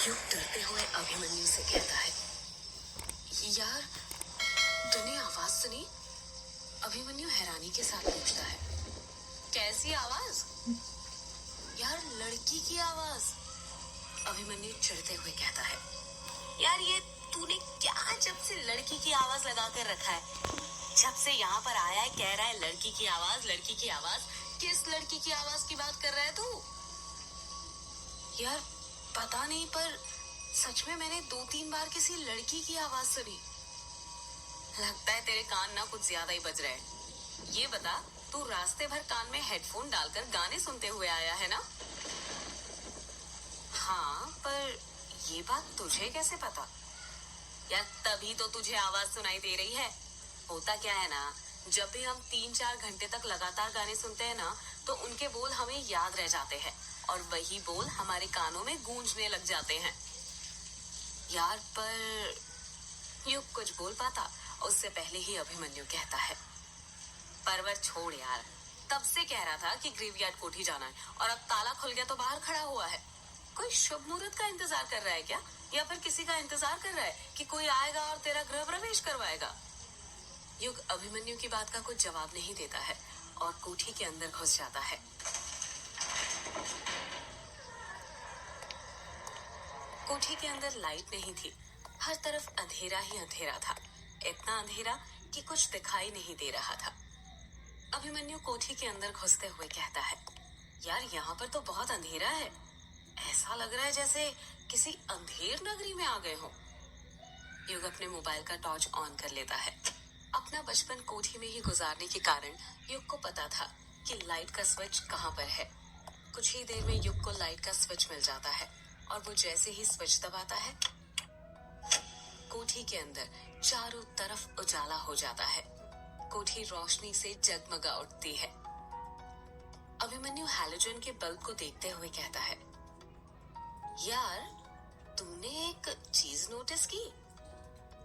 युग डरते हुए अभिमन्यु से कहता है, यार तूने आवाज सुनी? अभिमन्यु हैरानी के साथ पूछता है, कैसी आवाज? यार लड़की की आवाज। अभिमन्यु चिढ़ते हुए कहता है, यार ये तूने क्या जब से लड़की की आवाज लगा कर रखा है? जब से यहाँ पर आया है कह रहा है लड़की की आवाज, लड़की की आवाज। किस लड़की की आवाज की बात कर रहा है तू? यार पता नहीं, पर सच में मैंने 2-3 बार किसी लड़की की आवाज सुनी। लगता है तेरे कान ना कुछ ज्यादा ही बज रहे हैं। ये बता, तू रास्ते भर कान में हेडफोन डालकर गाने सुनते हुए आया है ना? हाँ, पर ये बात तुझे कैसे पता? यार तभी तो तुझे आवाज सुनाई दे रही है। होता क्या है ना, जब भी हम 3-4 घंटे तक लगातार गाने सुनते हैं ना, तो उनके बोल हमें याद रह जाते हैं और वही बोल हमारे कानों में गूंजने लग जाते हैं। यार पर युग कुछ बोल पाता उससे पहले ही अभिमन्यु कहता है, परवर छोड़ यार, तब से कह रहा था कि ग्रेवयार्ड कोठी जाना है और अब ताला खुल गया तो बाहर खड़ा हुआ है। कोई शुभ मुहूर्त का इंतजार कर रहा है क्या? या फिर किसी का इंतजार कर रहा है कि कोई आएगा और तेरा गृह प्रवेश करवाएगा? युग अभिमन्यु की बात का कुछ जवाब नहीं देता है और कोठी के अंदर घुस जाता है। कोठी के अंदर लाइट नहीं थी, हर तरफ अंधेरा ही अंधेरा था। इतना अंधेरा कि कुछ दिखाई नहीं दे रहा था। अभिमन्यु कोठी के अंदर घुसते हुए कहता है, यार यहाँ पर तो बहुत अंधेरा है। ऐसा लग रहा है जैसे किसी अंधेर नगरी में आ गए हो। युग अपने मोबाइल का टॉर्च ऑन कर लेता है। अपना बचपन कोठी में ही गुजारने के कारण युग को पता था कि लाइट का स्विच कहाँ पर है। कुछ ही देर में युग को लाइट का स्विच मिल जाता है और वो जैसे ही स्विच दबाता है, कोठी के अंदर चारों तरफ उजाला हो जाता है। कोठी रोशनी से जगमगा उठती है। अभिमन्यु हैलोजन के बल्ब को देखते हुए कहता है, यार तुमने एक चीज नोटिस की?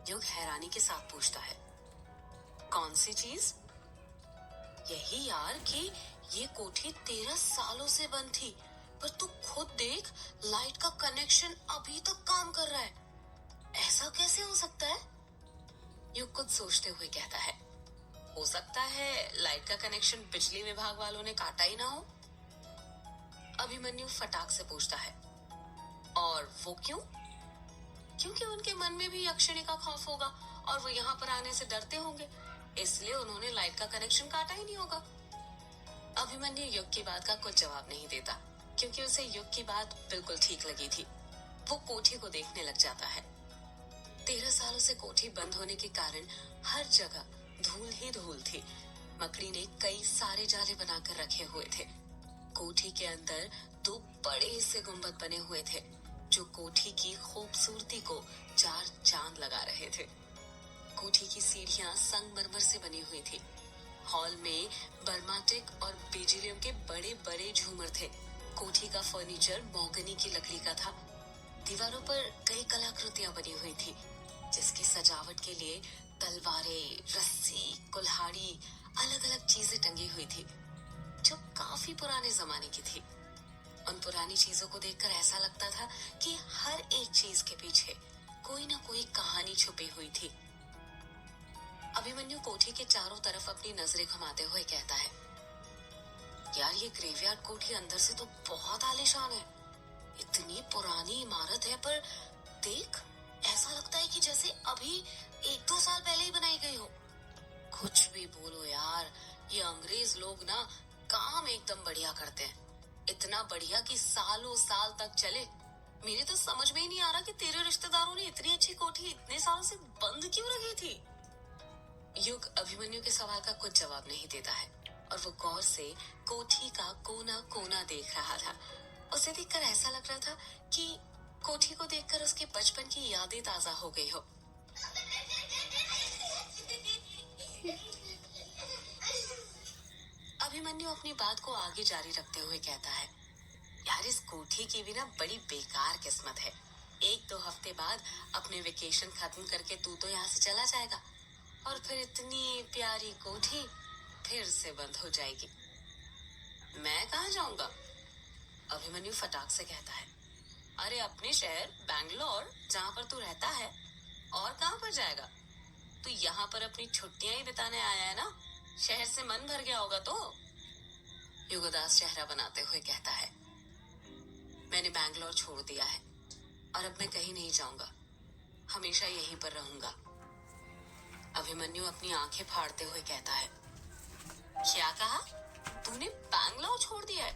युग हैरानी के साथ पूछता है, कौन सी चीज? यही यार कि ये कोठी 13 सालों से बंद थी, पर तू खुद देख, लाइट का कनेक्शन अभी तक काम कर रहा है। ऐसा कैसे हो सकता है? युग कुछ सोचते हुए कहता है, हो सकता है लाइट का कनेक्शन बिजली विभाग वालों ने काटा ही ना हो। अभिमन्यु फटाक से पूछता है, और वो क्यों? क्योंकि उनके मन में भी यक्षिणी का खौफ होगा और वो यहाँ पर आने से डरते होंगे, इसलिए उन्होंने लाइट का कनेक्शन काटा ही नहीं होगा। अभिमन्यु युग की बात का कुछ जवाब नहीं देता, क्योंकि उसे युग की बात बिल्कुल ठीक लगी थी। वो कोठी को देखने लग जाता है। 13 सालों से कोठी बंद होने के कारण हर जगह धूल ही धूल थी। मकड़ी ने कई सारे जाले बनाकर रखे हुए थे। कोठी के अंदर 2 बड़े से गुंबद बने हुए थे, जो कोठी की खूबसूरती को 4 चांद लगा रहे थे। कोठी की सीढ़ियां संगमरमर से बनी हुई थी। हॉल में बर्माटिक और बेजिलियम के बड़े बड़े झूमर थे। कोठी का फर्नीचर मोहगनी की लकड़ी का था। दीवारों पर कई कलाकृतियां बनी हुई थी, जिसकी सजावट के लिए तलवारें, रस्सी, कुल्हाड़ी, अलग अलग चीजें टंगी हुई थी, जो काफी पुराने जमाने की थी। उन पुरानी चीजों को देखकर ऐसा लगता था कि हर एक चीज के पीछे कोई ना कोई कहानी छुपी हुई थी। अभिमन्यु कोठी के चारों तरफ अपनी नजरें घुमाते हुए कहता है, यार ये ग्रेवयार्ड कोठी अंदर से तो बहुत आलीशान है। इतनी पुरानी इमारत है, पर देख, ऐसा लगता है कि जैसे अभी 1-2 साल पहले ही बनाई गई हो। कुछ भी बोलो यार, ये अंग्रेज लोग ना काम एकदम बढ़िया करते हैं। इतना बढ़िया कि सालों साल तक चले। मेरी तो समझ में ही नहीं आ रहा कि तेरे रिश्तेदारों ने इतनी अच्छी कोठी इतने सालों से बंद क्यों रखी थी। युग अभिमन्यु के सवाल का कुछ जवाब नहीं देता है और वो गौर से कोठी का कोना कोना देख रहा था। उसे देखकर ऐसा लग रहा था कि कोठी को देखकर उसके बचपन की यादें ताजा हो गई हो। अभिमन्यु अपनी बात को आगे जारी रखते हुए कहता है, यार इस कोठी की भी ना बड़ी बेकार किस्मत है। 1-2 हफ्ते बाद अपने वेकेशन खत्म करके तू तो यहाँ से चला जाएगा और फिर इतनी प्यारी कोठी फिर से बंद हो जाएगी। मैं कहाँ जाऊंगा? अभिमन्यु फटाक से कहता है, अरे अपने शहर बैंगलोर जहाँ पर तू रहता है, और कहाँ पर जाएगा? तू यहाँ पर अपनी छुट्टियां ही बिताने आया है ना? शहर से मन भर गया होगा तो। युग उदास चेहरा बनाते हुए कहता है, मैंने बैंगलोर छोड़ दिया है और अब मैं कहीं नहीं जाऊंगा, हमेशा यहीं पर रहूंगा। अभिमन्यु अपनी आंखें फाड़ते हुए कहता है, क्या कहा? तूने बैंगलोर छोड़ दिया है?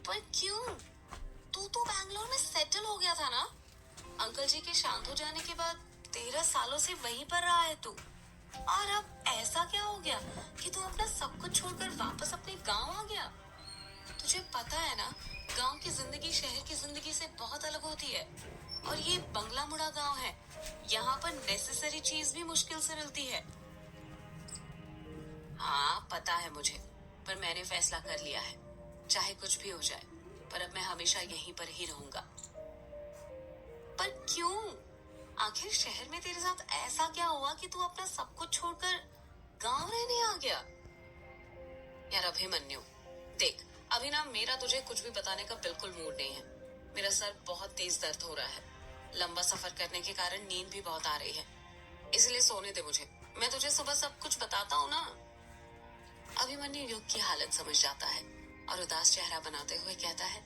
पर क्यों? तू तो बैंगलोर में सेटल हो गया था ना? अंकल जी के शांत हो जाने के बाद 13 सालों से वहीं पर रहा है तू, और अब ऐसा क्या हो गया कि तू अपना सब कुछ छोड़कर वापस अपने गांव आ गया? तुझे पता है ना, गांव की जिंदगी शहर की जिंदगी से बहुत अलग होती है। और ये बंगला मुड़ा गांव है, यहाँ पर नेसेसरी चीज भी मुश्किल से मिलती है। हाँ पता है मुझे, पर मैंने फैसला कर लिया है, चाहे कुछ भी हो जाए, पर अब मैं हमेशा यहीं पर ही रहूंगा। पर क्यों? आखिर शहर में तेरे साथ ऐसा क्या हुआ कि तू अपना सब कुछ छोड़कर गांव रहने आ गया? यार अभिमन्यु, देख, अभी ना मेरा तुझे कुछ भी बताने का बिल्कुल मूड नहीं है। मेरा सर बहुत तेज दर्द हो रहा है, लंबा सफर करने के कारण नींद भी बहुत आ रही है, इसलिए सोने दे मुझे, मैं तुझे सुबह सब कुछ बताता हूँ ना। अभिमन्यु युग की हालत समझ जाता है और उदास चेहरा बनाते हुए कहता है,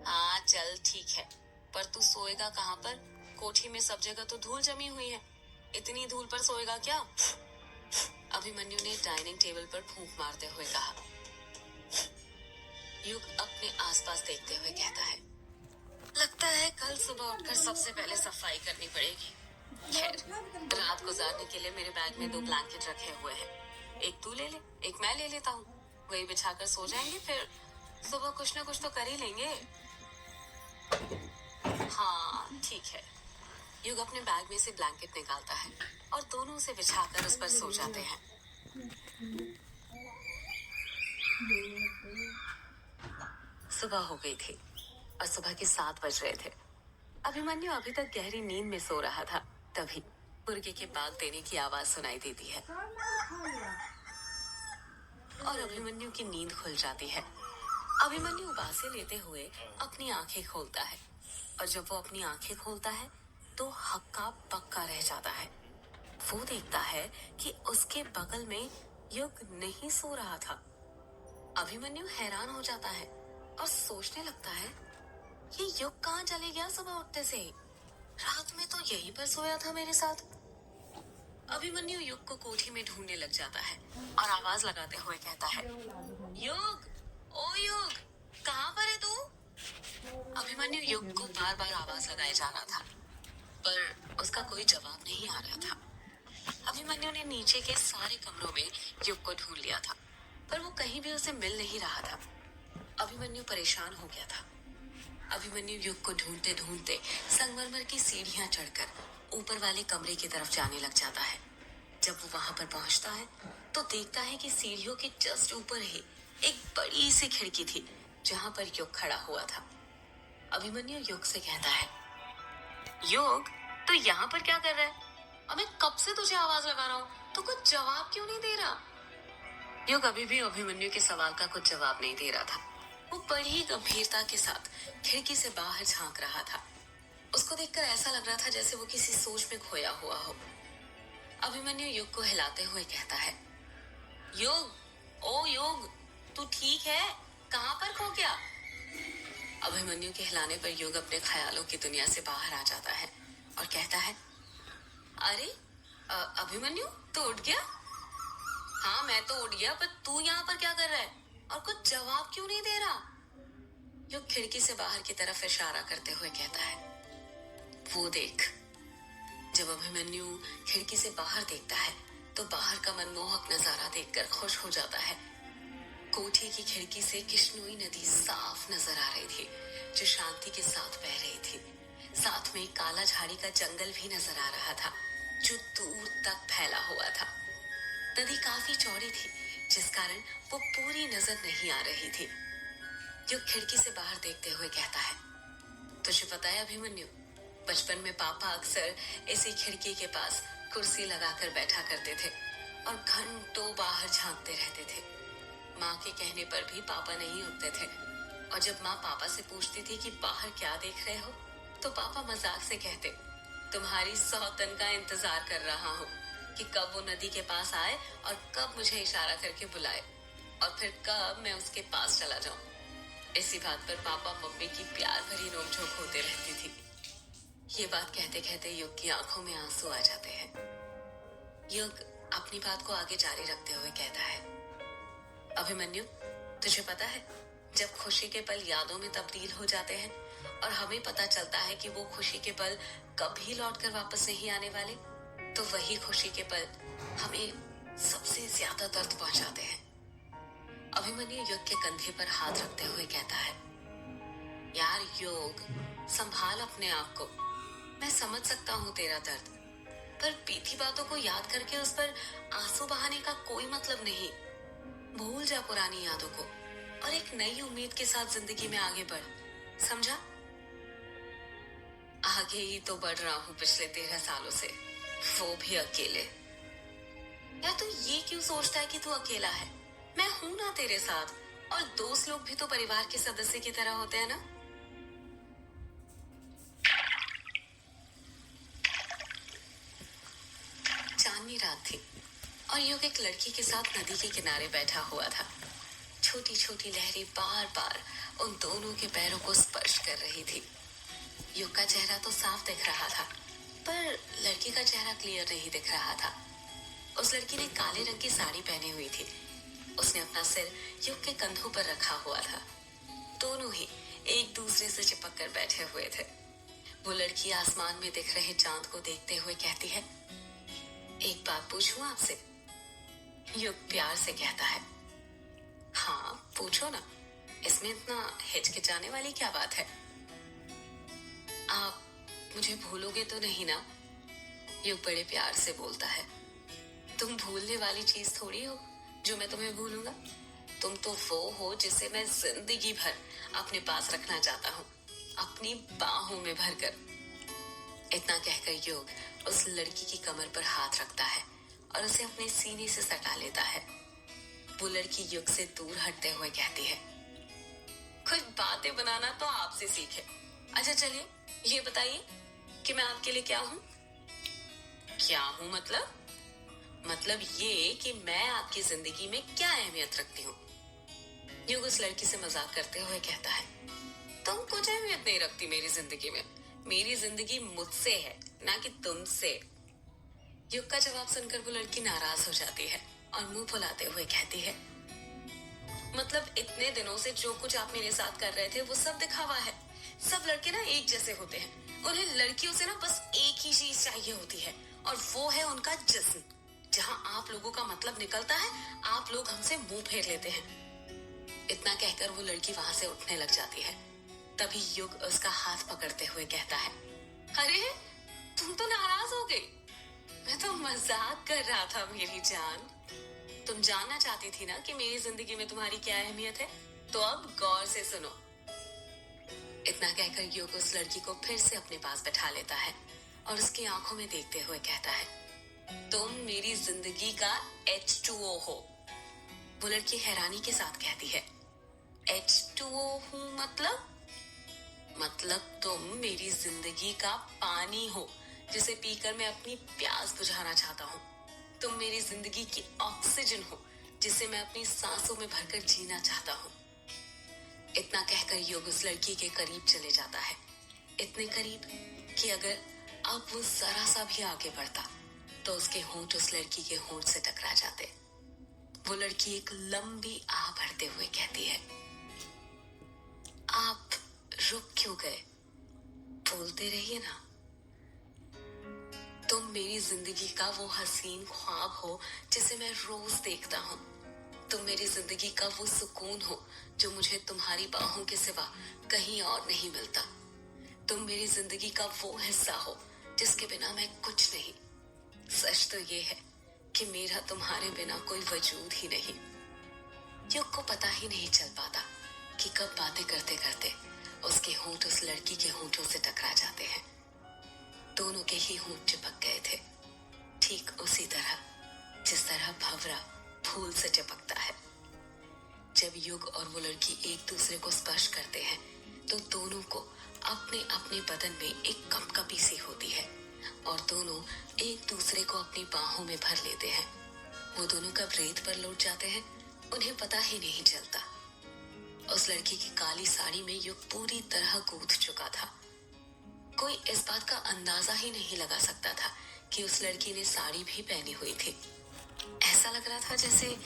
हाँ चल ठीक है, पर तू सोएगा कहाँ पर? कोठी में सब जगह तो धूल जमी हुई है, इतनी धूल पर सोएगा क्या? अभिमन्यु ने डाइनिंग टेबल पर फूंक मारते हुए कहा। युग अपने आसपास देखते हुए कहता है, लगता है कल सुबह उठकर सबसे पहले सफाई करनी पड़ेगी। खैर, रात गुजारने के लिए मेरे बैग में 2 ब्लैंकेट रखे हुए हैं, एक तू ले ले, एक मैं ले लेता हूँ, वही बिछाकर सो जाएंगे, फिर सुबह कुछ ना कुछ तो कर ही लेंगे। हाँ ठीक है। युग अपने बैग में से ब्लैंकेट निकालता है और दोनों उसे बिछाकर उस पर सो जाते हैं। सुबह हो गई थी और सुबह के 7 बज रहे थे। अभिमन्यु अभी तक गहरी नींद में सो रहा था, तभी मुर्गे के बाग देने की आवाज सुनाई देती है और अभिमन्यु की नींद खुल जाती है। अभिमन्यु उबासे लेते हुए अपनी आंखें खोलता है और जब वो अपनी आंखें खोलता है तो हक्का पक्का रह जाता है। वो देखता है कि उसके बगल में युग नहीं सो रहा था। अभिमन्यु हैरान हो जाता है और सोचने लगता है, ये युग कहाँ चले गया सुबह उठते से? रात में तो यहीं पर सोया था मेरे साथ। अभिमन्यु युग को कोठी में ढूंढने लग जाता है और आवाज लगाते हुए कहता है, युग, ओ युग, कहाँ पर है तू? अभिमन्यु युग को बार बार आवाज लगाए जा रहा था, पर उसका कोई जवाब नहीं आ रहा था। अभिमन्यु ने नीचे के सारे कमरों में युग को ढूंढ लिया था, पर वो कहीं भी उसे मिल नहीं रहा था। अभिमन्यु परेशान हो गया था। अभिमन्यु युग को ढूंढते ढूंढते संगमरमर की सीढ़ियां चढ़कर ऊपर वाले कमरे की तरफ जाने लग जाता है। जब वो वहां पर पहुंचता है तो देखता है कि सीढ़ियों के जस्ट ऊपर ही एक बड़ी सी खिड़की थी जहां पर युग खड़ा हुआ था। अभिमन्यु युग से कहता है, युग, तू यहाँ पर क्या कर रहा है? और मैं कब से तुझे आवाज लगा रहा हूँ, तू कुछ जवाब क्यों नहीं दे रहा? युग अभी भी अभिमन्यु के सवाल का कुछ जवाब नहीं दे रहा था। वो बड़ी ही गंभीरता के साथ खिड़की से बाहर झांक रहा था। उसको देखकर ऐसा लग रहा था जैसे वो किसी सोच में खोया हुआ हो। अभिमन्यु युग को हिलाते हुए कहता है, युग, ओ युग, तू ठीक है? कहाँ पर खो गया? अभिमन्यु के हिलाने पर युग अपने ख्यालों की दुनिया से बाहर आ जाता है और कहता है, अरे अभिमन्यु, तो उठ गया? हाँ मैं तो उठ गया, पर तू यहाँ पर क्या कर रहा है और कुछ जवाब क्यों नहीं दे रहा? युग खिड़की से बाहर की तरफ इशारा करते हुए कहता है, वो देख। जब अभिमन्यु खिड़की से बाहर देखता है तो बाहर का मनमोहक नजारा देखकर खुश हो जाता है। कोठी की खिड़की से किश्नोई नदी साफ नजर आ रही थी जो शांति के साथ बह रही थी। साथ में काला झाड़ी का जंगल भी नजर आ रहा था जो दूर तक फैला हुआ था। नदी काफी चौड़ी थी जिस कारण वो पूरी नजर नहीं आ रही थी। युग खिड़की से बाहर देखते हुए कहता है, तुझे पता है अभिमन्यु, बचपन में पापा अक्सर इसी खिड़की के पास कुर्सी लगाकर बैठा करते थे और घंटों बाहर झांकते रहते थे। माँ के कहने पर भी पापा नहीं उठते थे और जब माँ पापा से पूछती थी कि बाहर क्या देख रहे हो तो पापा मजाक से कहते, तुम्हारी 100 टन का इंतजार कर रहा हूँ कि कब वो नदी के पास आए और कब मुझे इशारा करके बुलाए और फिर कब मैं उसके पास चला जाऊं। इसी बात पर पापा मम्मी की प्यार भरी नोकझोंक होते रहती थी। ये बात कहते कहते युग की आंखों में आंसू आ जाते हैं। युग अपनी बात को आगे जारी रखते हुए कहता है, अभिमन्यु, तुझे पता है, जब खुशी के पल यादों में तब्दील हो जाते हैं और हमें पता चलता है कि वो खुशी के पल कभी लौटकर वापस नहीं आने वाले, तो वही खुशी के पल हमें सबसे ज्यादा दर्द पहुंचाते हैं। अभिमन्यु युग के कंधे पर हाथ रखते हुए कहता है, यार युग, संभाल अपने आप को। मैं समझ सकता हूँ तेरा दर्द, पर बीती बातों को याद करके उस पर आंसू बहाने का कोई मतलब नहीं। भूल जा पुरानी यादों को और एक नई उम्मीद के साथ जिंदगी में आगे बढ़, समझा? आगे ही तो बढ़ रहा हूँ पिछले 13 सालों से, वो भी अकेले। या तू ये क्यों सोचता है कि तू अकेला है? मैं हूं ना तेरे साथ, और दोस्त लोग भी तो परिवार के सदस्य की तरह होते हैं ना। चांदनी रात थी और युग एक लड़की के साथ नदी के किनारे बैठा हुआ था। छोटी छोटी लहरें बार बार उन दोनों के पैरों को स्पर्श कर रही थी। युग का चेहरा तो साफ दिख रहा था, पर लड़की का चेहरा क्लियर नहीं दिख रहा था। उस लड़की ने काले रंग की साड़ी पहनी हुई थी। उसने अपना सिर युग के कंधों पर रखा हुआ था। दोनों ही एक दूसरे से चिपक कर बैठे हुए थे। वो लड़की आसमान में दिख रहे चांद को देखते हुए कहती है, एक बात पूछूं आपसे? युग प्यार से कहता है, हाँ पूछो ना, इसमें इतना हिचकिचाने वाली क्या बात है? आप मुझे भूलोगे तो नहीं ना? युग बड़े प्यार से बोलता है, तुम भूलने वाली चीज थोड़ी हो जो मैं तुम्हें भूलूंगा। तुम तो वो हो जिसे मैं जिंदगी भर अपने पास रखना चाहता हूँ, अपनी बाहों में भरकर। इतना कहकर युग उस लड़की की कमर पर हाथ रखता है और उसे अपने सीने से सटा लेता है। वो लड़की युग से दूर हटते हुए कहती है, कुछ बातें बनाना तो आपसे सीखे। अच्छा चलिए ये बताइए कि मैं आपके लिए क्या हूँ? क्या हूँ मतलब? मतलब ये कि मैं आपकी जिंदगी में क्या अहमियत रखती हूँ। युग उस लड़की से मजाक करते हुए कहता है, तुम कुछ अहमियत नहीं रखती मेरी जिंदगी में। मेरी जिंदगी मुझसे है, ना कि तुमसे। युग का जवाब सुनकर वो लड़की नाराज हो जाती है और मुंह फुलाते हुए कहती है, मतलब इतने दिनों से जो कुछ आप मेरे साथ कर रहे थे वो सब दिखावा है। सब लड़के ना एक जैसे होते हैं, उन्हें लड़कियों से ना बस एक ही चीज चाहिए होती है, और वो है उनका जिस्म। जहां आप लोगों का मतलब निकलता है, आप लोग हमसे मुंह फेर लेते हैं। इतना कहकर वो लड़की वहां से उठने लग जाती है। तभी युग उसका हाथ पकड़ते हुए कहता है, अरे तुम तो नाराज हो गई। मैं तो मजाक कर रहा था मेरी जान। तुम जानना चाहती थी ना कि मेरी जिंदगी में तुम्हारी क्या अहमियत है, तो अब गौर से सुनो। इतना कहकर युग उस लड़की को फिर से अपने पास बैठा लेता है और उसकी आंखों में देखते हुए कहता है, तुम मेरी जिंदगी का H2O हो। वो लड़की हैरानी के साथ कहती है, H2O हूँ मतलब? मतलब तुम मेरी जिंदगी का पानी हो जिसे पीकर मैं अपनी प्यास बुझाना चाहता हूँ। तुम मेरी जिंदगी की ऑक्सीजन हो जिसे मैं अपनी सांसों में भरकर जीना चाहता हूँ। इतना कहकर युग उस लड़की के करीब चले जाता है, इतने करीब कि अगर अब वो जरा सा भी आगे बढ़ता तो उसके होंठ उस लड़की के होंठ से टकरा जाते। वो लड़की एक लंबी आह भरते हुए कहती है, आप रुक क्यों गए? बोलते रहिए ना। तुम मेरी जिंदगी का वो हसीन ख्वाब हो जिसे मैं रोज देखता हूँ। तुम मेरी जिंदगी का वो सुकून हो जो मुझे तुम्हारी बाहों के सिवा कहीं और नहीं मिलता। तुम मेरी जिंदगी का वो हिस्सा हो जिसके बिना मैं कुछ नहीं। सच तो ये है कि मेरा तुम्हारे बिना कोई वजूद ही नहीं। युग को पता ही नहीं चल पाता कि कब बातें करते करते उसके होंठ उस लड़की के होंठों से टकरा जाते हैं। दोनों के ही होंठ चिपक गए थे, ठीक उसी तरह जिस तरह भंवरा फूल से चिपकता है। जब युग और वो लड़की एक दूसरे को स्पर्श करते हैं तो दोनों को अपने अपने बदन में एक कंपकपी सी होती है और दोनों एक दूसरे को अपनी बाहों में भर लेते हैं। वो दोनों कब रेत पर लौट जाते हैं उन्हें पता ही नहीं चलता। उस लड़की की काली साड़ी में युग पूरी तरह गूंथ चुका था। कोई इस बात का अंदाजा ही नहीं लगा सकता था कि उस लड़की ने साड़ी भी पहनी हुई थी। ऐसा लग रहा था जैसे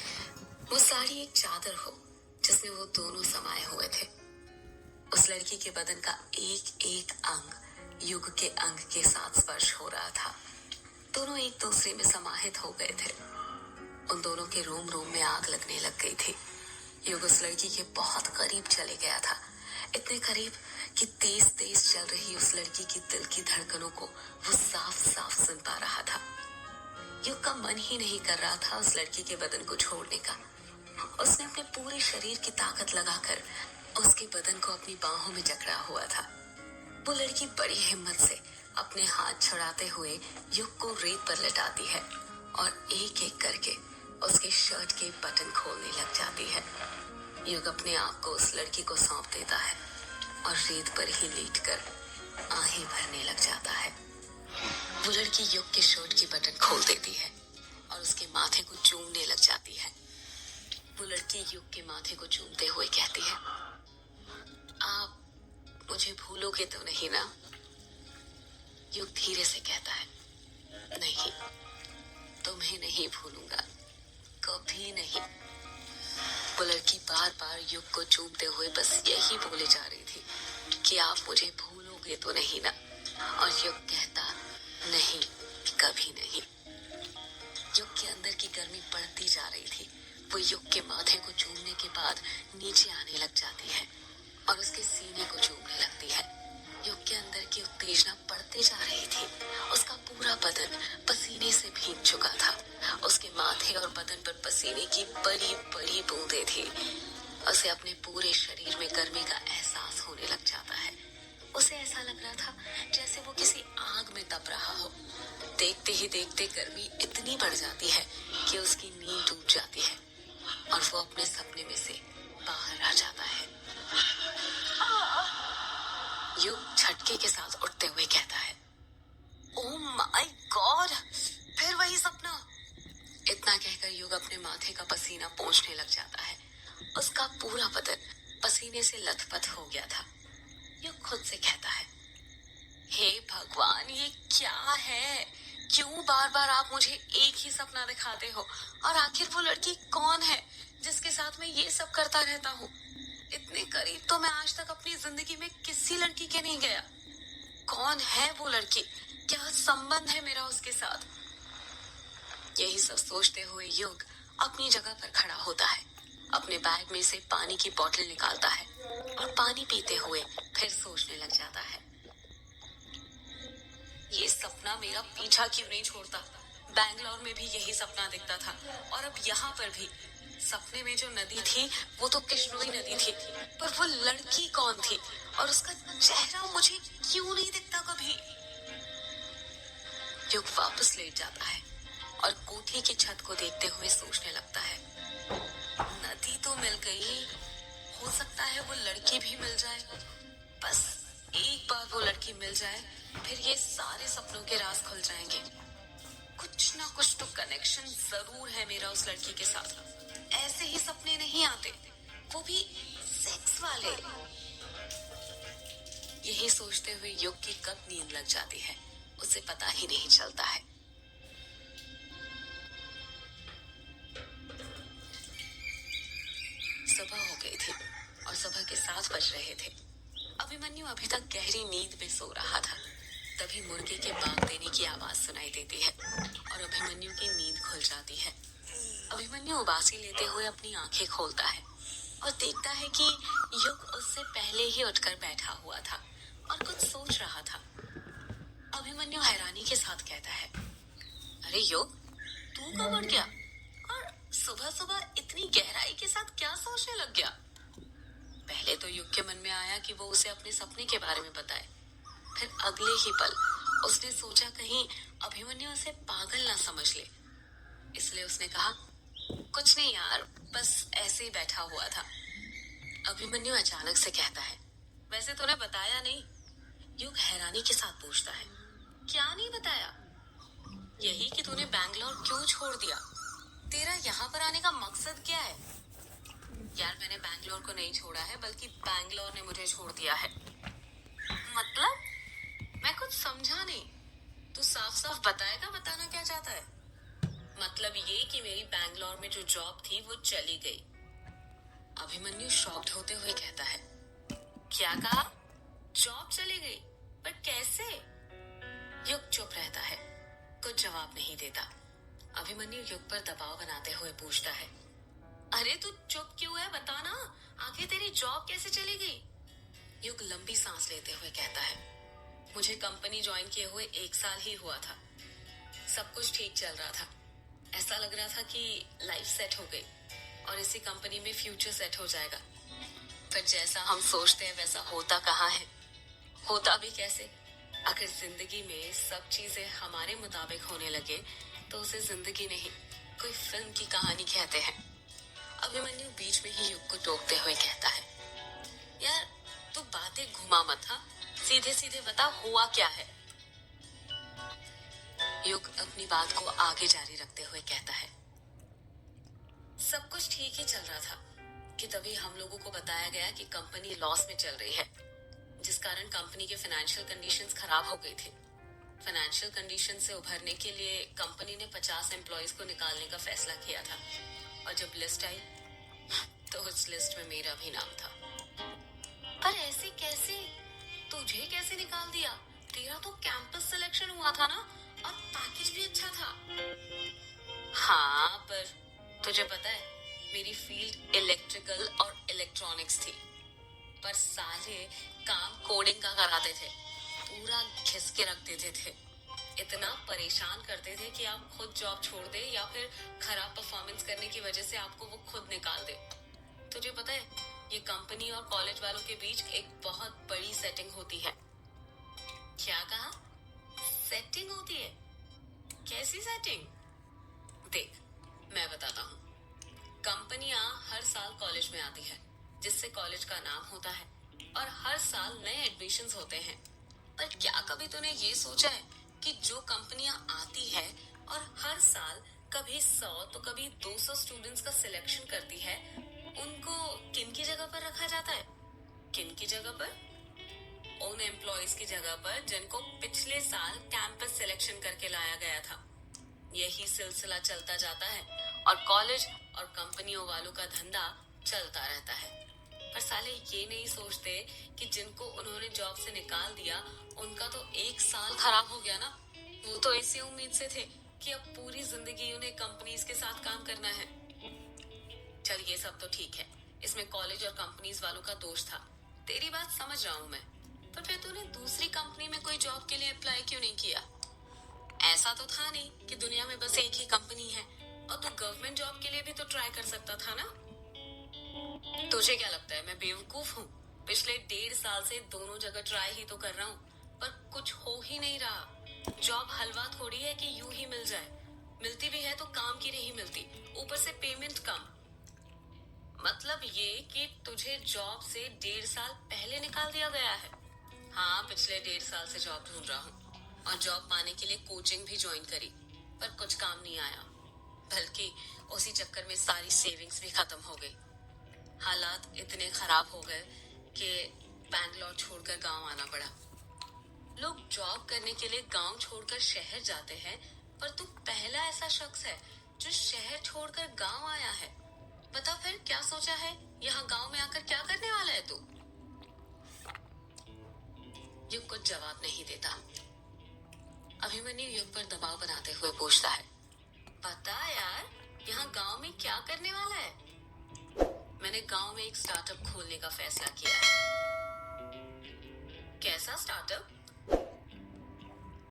वो साड़ी एक चादर हो जिसमें वो दोनों समाये हुए थे। उस लड़की के बदन का एक एक अंग युग के अंग के साथ स्पर्श हो रहा था। दोनों एक दूसरे में समाहित हो गए थे। उन दोनों के रोम रोम में आग लगने लग गई थी। युग उस लड़की के बहुत करीब चले गया था, इतने करीब कि तेज तेज चल रही उस लड़की की दिल की धड़कनों को वो साफ साफ सुन पा रहा था। युग का मन ही नहीं कर रहा था उस लड़की के बदन को छोड़ने का। उसने अपने पूरे शरीर की ताकत लगाकर उसके बदन को अपनी बाहों में जकड़ा हुआ था। वो लड़की बड़ी हिम्मत से अपने हाथ छुड़ाते हुए युग को रेत पर लटाती है और एक एक करके उसके शर्ट के बटन खोलने लग जाती है। युग अपने आप को उस लड़की को सौंप देता है और रेत पर ही लेटकर आहें भरने लग जाता है। वो लड़की युग के शर्ट की बटन खोल देती है और उसके माथे को चूमने लग जाती है। वो लड़की युग के माथे को चूमते हुए कहती है, आप मुझे भूलोगे तो नहीं ना? युग धीरे से कहता है, नहीं, तुम्हें नहीं भूलूंगा, कभी नहीं। वो लड़की बार बार युग को चूमते हुए बस यही बोले जा रही थी कि आप मुझे भूलोगे तो नहीं ना? और युग कहता, नहीं, कभी नहीं। युग के अंदर की गर्मी बढ़ती जा रही थी। वो युग के माथे को चूमने के बाद नीचे आने लग जाती है और उसके सीने को चूमने लगती है। युग के अंदर की उत्तेजना बढ़ती जा रही थी। उसका पूरा बदन पसीने से भीग चुका था। उसके माथे और बदन पर पसीने की बड़ी बड़ी बूंदें थी। उसे अपने पूरे शरीर में गर्मी का एहसास होने लग जाता है। उसे ऐसा लग रहा था जैसे वो किसी आग में तप रहा हो। देखते ही देखते गर्मी इतनी बढ़ जाती है कि उसकी नींद टूट जाती है और वो अपने सपने में से बाहर आ जाता है। युग झटके के साथ उठते हुए कहता है, ओह माय गॉड, फिर वही सपना। इतना कहकर युग अपने माथे का पसीना पोंछने लग जाता है। उसका पूरा बदन पसीने से लथपथ हो गया था। युग खुद से कहता है, हे भगवान, ये क्या है? क्यों बार बार आप मुझे एक ही सपना दिखाते हो? और आखिर वो लड़की कौन है जिसके साथ मैं ये सब करता रहता हूँ? इतने करीब तो मैं आज तक अपनी जिंदगी में किसी लड़की के नहीं गया। कौन है वो लड़की? क्या संबंध है मेरा उसके साथ? यही सब सोचते हुए युग अपनी जगह पर खड़ा होता है। अपने बैग में से पानी की बोतल निकालता है और पानी पीते हुए फिर सोचने लग जाता है, ये सपना मेरा पीछा क्यों नहीं छोड़ता? बैंगलोर में भी यही सपना दिखता था और अब यहाँ पर भी। सपने में जो नदी थी वो तो कृष्णोई नदी थी, पर वो लड़की कौन थी और उसका चेहरा मुझे क्यों नहीं दिखता कभी? युग वापस लेट जाता है और कोठी की छत को देखते हुए सोचने लगता है, नदी तो मिल गई, हो सकता है वो लड़की भी मिल जाए। बस एक बार वो लड़की मिल जाए, फिर ये सारे सपनों के राज खुल जाएंगे। कुछ ना कुछ तो कनेक्शन जरूर है मेरा उस लड़की के साथ। ऐसे ही सपने नहीं आते, वो भी सेक्स वाले। यही सोचते हुए युग की कब नींद लग जाती है उसे पता ही नहीं चलता है। सुबह हो गई थी और सुबह के 7 बज रहे थे। अभिमन्यु अभी तक गहरी नींद में सो रहा था। तभी मुर्गे के बाग देने की आवाज सुनाई देती है और अभिमन्यु की नींद खुल जाती है। अभिमन्यु उबासी लेते हुए अपनी आंखें खोलता है और देखता है कि युग उससे पहले ही उठकर बैठा हुआ था और कुछ सोच रहा था। अभिमन्यु हैरानी के साथ कहता है, अरे युग, तू कब उठ गया और सुबह सुबह इतनी गहराई के साथ क्या सोचने लग गया? पहले तो युग के मन में आया कि वो उसे अपने सपने के बारे में बताए। फिर अगले ही पल उसने सोचा कहीं अभिमन्यु उसे पागल ना समझ ले, इसलिए उसने कहा, कुछ नहीं यार, बस ऐसे ही बैठा हुआ था। अभिमन्यु अचानक से कहता है, वैसे तूने बताया नहीं। युग हैरानी के साथ पूछता है। क्या नहीं बताया? यही कि तूने बैंगलोर क्यों छोड़ दिया। तेरा यहाँ पर आने का मकसद क्या है? यार मैंने बैंगलोर को नहीं छोड़ा है, बल्कि बैंगलोर ने मुझे छोड़ दिया है। मतलब? मैं कुछ समझा नहीं। तू साफ साफ बताएगा बताना क्या चाहता है? मतलब ये कि मेरी बैंगलोर में जो जॉब थी वो चली गई। अभिमन्यु शॉक्ड होते हुए कहता है। क्या कहा? जॉब चली गई? पर कैसे? युग चुप रहता है, कुछ जवाब नहीं देता। अभिमन्यु युग पर दबाव बनाते हुए पूछता है। अरे तू चुप क्यों है, बताना। आखिर तेरी जॉब कैसे चली गई? युग लंबी सांस लेते हुए कहता है। मुझे कंपनी ज्वाइन किए हुए 1 साल ही हुआ था। सब कुछ ठीक चल रहा था। ऐसा लग रहा था कि लाइफ सेट हो गई और इसी कंपनी में फ्यूचर सेट हो जाएगा। पर जैसा हम सोचते हैं वैसा होता कहाँ है। होता भी कैसे? अगर जिंदगी में सब चीजें हमारे मुताबिक होने लगे तो उसे जिंदगी नहीं, कोई फिल्म की कहानी कहते हैं। अभिमन्यु बीच में ही युग को टोकते हुए कहता है। यार तू बातें घुमा मत, हाँ? सीधे सीधे बता हुआ क्या है? युग अपनी बात को आगे जारी रखते हुए कहता है। सब कुछ ठीक ही चल रहा था कि तभी हम लोगों को बताया गया कि कंपनी लॉस में चल रही है, जिस कारण कंपनी के फाइनेंशियल कंडीशंस खराब हो गई थी। फाइनेंशियल कंडीशन से उभरने के लिए कंपनी ने 50 एम्प्लॉयज को निकालने का फैसला किया था और जब लिस्ट आई तो उस लिस्ट में मेरा भी नाम था। पर ऐसे कैसे? तुझे कैसे निकाल दिया? तेरा तो कैंपस सिलेक्शन हुआ था ना, और पैकेज भी अच्छा था। हाँ, पर तुझे पता है मेरी फील्ड इलेक्ट्रिकल और इलेक्ट्रॉनिक्स थी, पर साले काम कोडिंग का कराते थे, पूरा घिस के रख देते थे। इतना परेशान करते थे कि आप खुद जॉब छोड़ दे या फिर खराब परफॉर्मेंस करने की वजह से आपको वो खुद निकाल दे। तुझे पता है ये कंपनी और कॉलेज वालों के बीच एक बहुत बड़ी सेटिंग होती है। क्या कहा? सेटिंग होती है? कैसी सेटिंग? देख मैं बताता हूँ। कंपनियां हर साल कॉलेज में आती है, जिससे कॉलेज का नाम होता है और हर साल नए एडमिशन्स होते हैं। पर क्या कभी तूने ये सोचा है कि जो कंपनियां आती है और हर साल कभी 100 तो कभी 200 स्टूडेंट्स का सिलेक्शन करती है, उनको किन की जगह पर रखा जाता है? किन की जगह पर? उन एम्प्लॉयज की जगह पर जिनको पिछले साल कैंपस सिलेक्शन करके लाया गया था। यही सिलसिला चलता जाता है और कॉलेज और कंपनियों वालों का धंधा चलता रहता है। पर साले ये नहीं सोचते कि जिनको उन्होंने जॉब से निकाल दिया उनका तो 1 साल खराब हो गया ना। वो तो इसी उम्मीद से थे कि अब पूरी जिंदगी उन्हें कंपनीज के साथ काम करना है। चल ये सब तो ठीक है, इसमें कॉलेज और कंपनीज वालों का दोष था। तेरी बात समझ रहा हूँ मैं, पर फिर तूने दूसरी कंपनी में कोई जॉब के लिए अप्लाई क्यों नहीं किया? ऐसा तो था नहीं कि दुनिया में बस एक ही कंपनी है, और तू गवर्नमेंट जॉब के लिए भी तो ट्राई कर सकता था ना। तुझे क्या लगता है मैं बेवकूफ हूँ? पिछले 1.5 साल से दोनों जगह ट्राई ही तो कर रहा हूँ, पर कुछ हो ही नहीं रहा। जॉब हलवा थोड़ी है कि यूं ही मिल जाए। मिलती भी है तो काम की नहीं मिलती, ऊपर से पेमेंट कम। मतलब ये कि तुझे जॉब से 1.5 साल पहले निकाल दिया गया है। हाँ, पिछले 1.5 साल से जॉब ढूंढ रहा हूँ और जॉब पाने के लिए कोचिंग भी ज्वाइन करी, पर कुछ काम नहीं आया। बल्कि उसी चक्कर में सारी सेविंग्स भी खत्म हो गई। हालात इतने खराब हो गए कि बैंगलोर छोड़कर गांव आना पड़ा। लोग जॉब करने के लिए गांव छोड़कर शहर जाते हैं, पर तू पहला ऐसा शख्स है जो शहर छोड़कर गांव आया है। बता फिर क्या सोचा है? यहाँ गांव में आकर क्या करने वाला है तू? युग कुछ जवाब नहीं देता। अभिमन्यु युग पर दबाव बनाते हुए पूछता है। बता यार, यहाँ गांव में क्या करने वाला है? मैंने गांव में एक स्टार्टअप खोलने का फैसला किया है। कैसा स्टार्टअप?